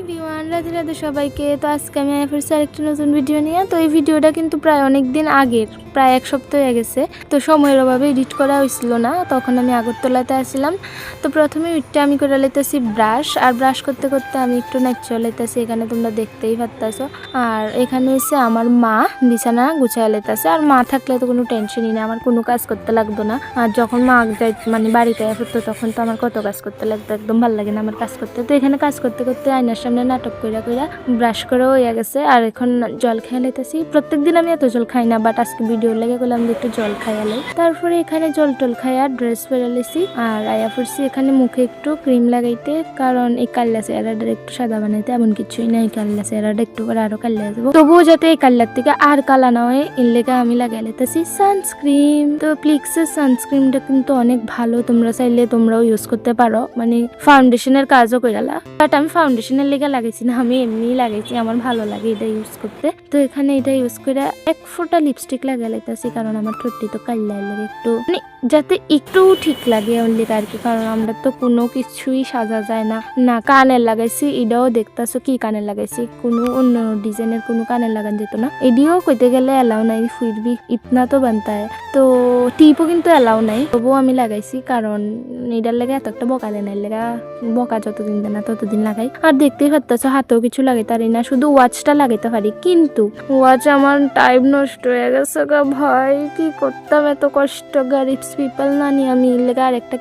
Everyone, Radhe Radhe সবাইকে। তো আজকে আমি ফিরছি আরেকটি নতুন ভিডিও নিয়ে। তো এই ভিডিওটা কিন্তু প্রায় অনেক দিন আগের, প্রায় এক সপ্তাহ হয়ে গেছে। তো সময়ের অভাবে এডিট করা হয়েছিল না, তখন আমি আগরতলাতে আসছিলাম। তো প্রথমে উঠতে আমি করে লাইতেছি ব্রাশ, আর ব্রাশ করতে করতে আমি একটু নাচ লাইতেছি, এখানে তোমরা দেখতেই পারতেছো। আর এখানে এসে আমার মা বিছানা গুছাই লাইতেছে। আর মা থাকলে তো কোনো টেনশনই না, আমার কোনো কাজ করতে লাগতো না। আর যখন মা যাই মানে বাড়িতে আসতো তখন তো আমার কত কাজ করতে লাগতো, একদম ভালো লাগে না আমার কাজ করতে। তো এখানে কাজ করতে করতে আয়নার সামনে নাটক কইরা ব্রাশ করেও হয়ে গেছে। আর এখন জল খেয়ে লাইতেছি। প্রত্যেকদিন আমি এত জল খাই না, বাট আজকে ভিডিও লেগে গেলাম যে একটু জল খাই আলাই। তারপরে এখানে জল টল খাই আর ড্রেস পরে লাইছি। আর আয়া পড়ছি এখানে মুখে একটু ক্রিম লাগাইতে, কারণ এই কাল্লা চেহারাটা একটু সাদা বানাইতে। এমন কিছুই না, এই কাল্লা চেহারাটা একটু করে আরো কাল্লা যাবো, তবুও যাতে এই কাল্লার থেকে আর কালা না হয় এর লেগে আমি লাগাই লাইতেছি সানস্ক্রিন। তো প্লিক্সের সানস্ক্রিনটা কিন্তু অনেক ভালো, তোমরা চাইলে তোমরাও ইউজ করতে পারো। মানে ফাউন্ডেশনের কাজও কইরালা, বাট আমি ফাউন্ডেশনের লেগে লাগাইছি না, আমি এমনি লাগাইছি, আমার ভালো লাগে এটা ইউজ করতে। তো এখানে এটা ইউজ করে এক ফোঁটা লিপস্টিক লাগা লাইতেছি, কারণ আমার ঠোঁটটি তো কাল্লাই লাগে একটু, মানে যাতে একটু ঠিক লাগে ওর লেগে আর কি। কারণ আমরা তো কোনো কিছুই সাজা যায় না। না কানের লাগাইছি, এটাও দেখতেছো কি কানের লাগাইছি, কোনো অন্য ডিজাইনের কোনো কানের লাগান যেত না। এডিও কইতে গেলে এলাও নাই, ফিরবি ইতনা তো বানতা হয়। তো টিপও কিন্তু এলাও নাই, তবুও আমি লাগাইছি, কারণ এটার লেগে এত একটা বকা দেয় না, এর লেগা বকা যতদিন দেয় না ততদিন লাগাই। আর দেখতেই পারতেছো হাতেও কিছু লাগাইতে পারি না, শুধু ওয়াচটা লাগাইতে পারি। কিন্তু ওয়াচ আমার টাইম নষ্ট হয়ে গেছে গা ভাই, কি করতাম এত কষ্ট। গরিব পিপল না নিয়ে আমি এর লেগে আরেকটা